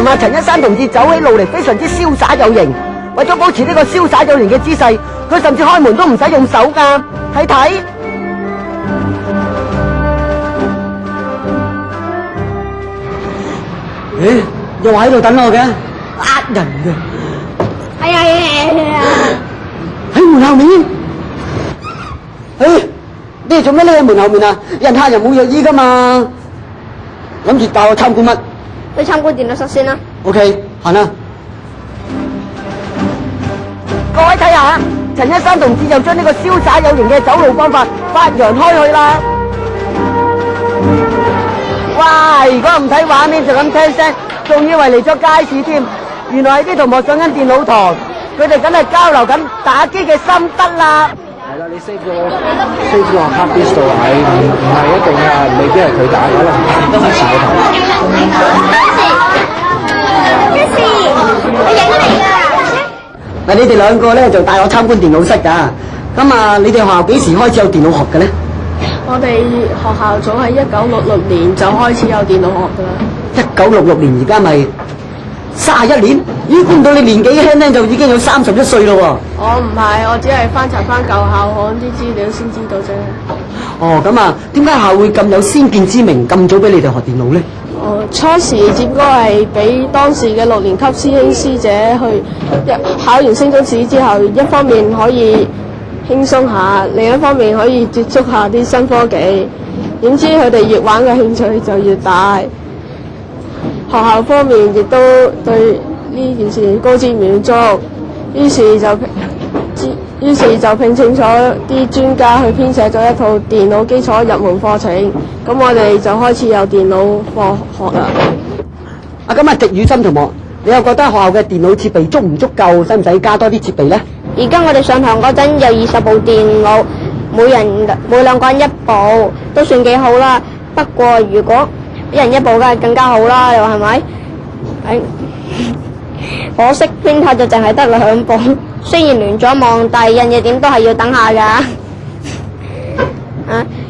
人話陳一山同志走起路嚟非常之瀟灑有型，為咗保持呢個瀟灑有型嘅姿勢，佢甚至開門都唔使用手㗎。睇睇，咦，又話喺度等我嘅，呃人嘅。係啊，喺門後面。你哋做咩匿喺門後面啊？人客人冇藥醫㗎嘛，諗住帶我參觀乜？去參觀電腦室先啦。OK， 行啦。各位睇下，陳一山同志又將呢個瀟灑有型嘅走路方法發揚開去啦。哇！如果唔睇畫面就咁聽聲，仲以為嚟咗街市添。原來係啲同學上緊電腦堂，佢哋梗係交流緊打機嘅心得啦。係啦，你 save 個 hard disk 度係唔係一定啊？未必係佢打，可能之前嘅頭。我影你㗎。嗱，你哋兩個咧就帶我參觀電腦室㗎。咁啊，你哋學校幾時開始有電腦學嘅咧？我哋學校早喺1966年就開始有電腦學㗎啦。1966年而家咪31年？咦，估唔到你年紀輕咧就已經有31歲咯喎！我唔係，我只係翻查翻舊校刊啲資料先知道啫。哦，咁啊，點解校會咁有先見之明，咁早俾你哋學電腦咧？初時只不過係俾當時嘅6年級師兄師姐去考完升中試之後，一方面可以輕鬆下，另一方面可以接觸下啲新科技。點知佢哋越玩嘅興趣就越大，學校方面亦都對呢件事高瞻遠矚，於是就聘請咗啲專家去編寫咗一套電腦基礎入門課程，咁我哋就開始有電腦課學啦。咁啊，狄宇森同學，你又覺得學校嘅電腦設備足唔足夠？使唔使加多啲設備咧？而家我哋上堂嗰陣有20部電腦，每兩個人一部，都算幾好啦。不過如果一人一部梗係更加好啦，你話係咪？可惜printer就淨係得2部，雖然聯咗網，但係印嘢點都係要等下㗎。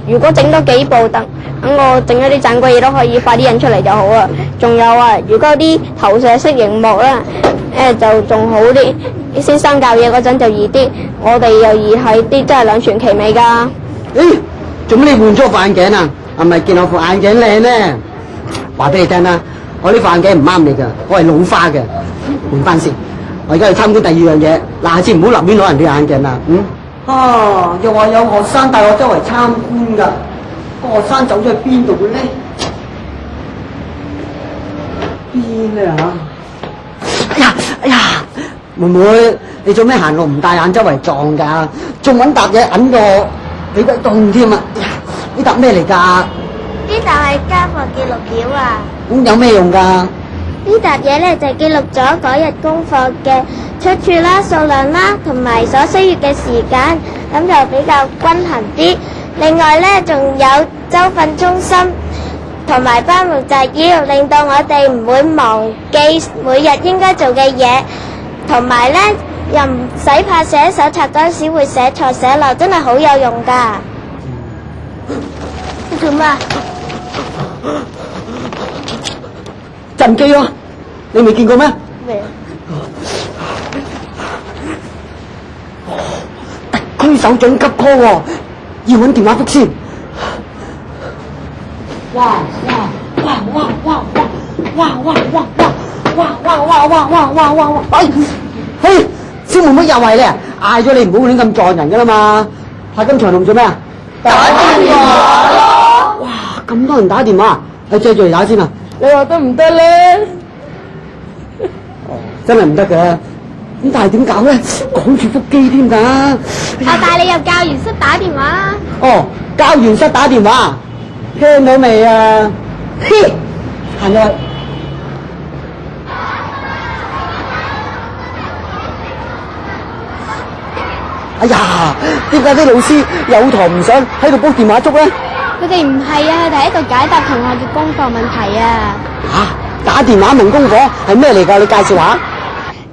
如果整多幾部，等我整一啲盞鬼嘢都可以快啲印出嚟就好啦。仲有啊，如果啲投射式螢幕啦，就仲好啲。先生教嘢嗰陣就易啲，我哋又易係啲，真係兩全其美㗎。做咩你換咗副眼鏡啊？係咪見我副眼鏡靚咧？話俾你聽啦，我呢副眼鏡唔啱你㗎，我係老花嘅，換翻先。我而家去參觀第2樣嘢，嗱，下次唔好立亂攞人哋眼鏡啦。又話有學生帶我周圍參觀㗎，個學生走咗去邊度咧？邊咧嚇？哎呀！妹妹，你做咩行路唔帶眼周圍撞㗎？仲揾笪嘢揞我，俾鬼凍添啊！呢笪咩嚟㗎？呢沓係家課記錄表啊！咁有咩用㗎？呢沓嘢咧就記錄咗嗰日功課嘅出處啦、數量啦，同埋所需要嘅時間，咁就比較均衡啲。另外咧，仲有州訓中心同埋班門摘要，令到我哋唔會忘記每日應該做嘅嘢。同埋咧，又唔使怕寫手冊嗰陣時會寫錯寫漏，真係好有用㗎。你做咩？震機啊！你未見過咩？咩？特區首長急 call 喎，要揾電話覆先。哇！小妹妹又係咧，嗌咗你唔好亂咁撞人㗎啦嘛。派咁長龍做咩啊？打電話咯！哇，咁多人打電話，借住嚟打先啊！你話得唔得咧？真係唔得嘅，咁但係點搞咧？講住腹肌添㗎。我帶你入教員室打電話啦。哦，教員室打電話，聽到未啊？行入去。哎呀，點解啲老師有堂唔上喺度煲電話粥咧？佢哋唔係啊，佢哋喺度解答同學嘅功課問題啊。打電話問功課係咩嚟㗎？你介紹下。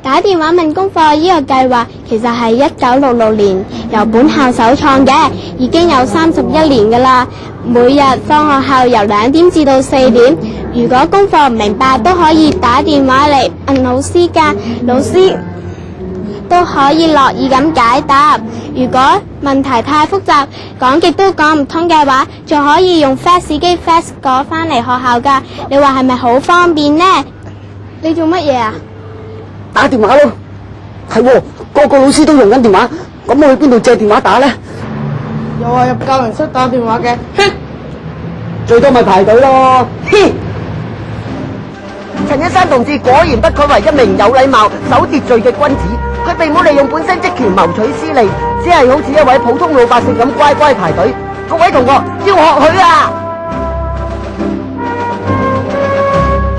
打電話問功課呢個計劃其實係1966年由本校首創嘅，已經有31年㗎啦。每日放學後由2點至到4點，如果功課唔明白，都可以打電話嚟問老師㗎，老師都可以樂意咁解答。如果問題太複雜，講極都講唔通嘅話，就可以用 fax 機 fax 過返嚟學校㗎。你話係咪好方便呢？你做乜嘢啊？打電話咯。係喎，個個老師都用緊電話，咁我去邊度借電話打呢？又話入教員室打電話嘅，最多咪排隊咯。陳一山同志果然不愧為一名有禮貌、守秩序嘅君子。佢並冇利用本身職權謀取私利，只係好似一位普通老百姓咁乖乖排隊。各位同學要學佢啊！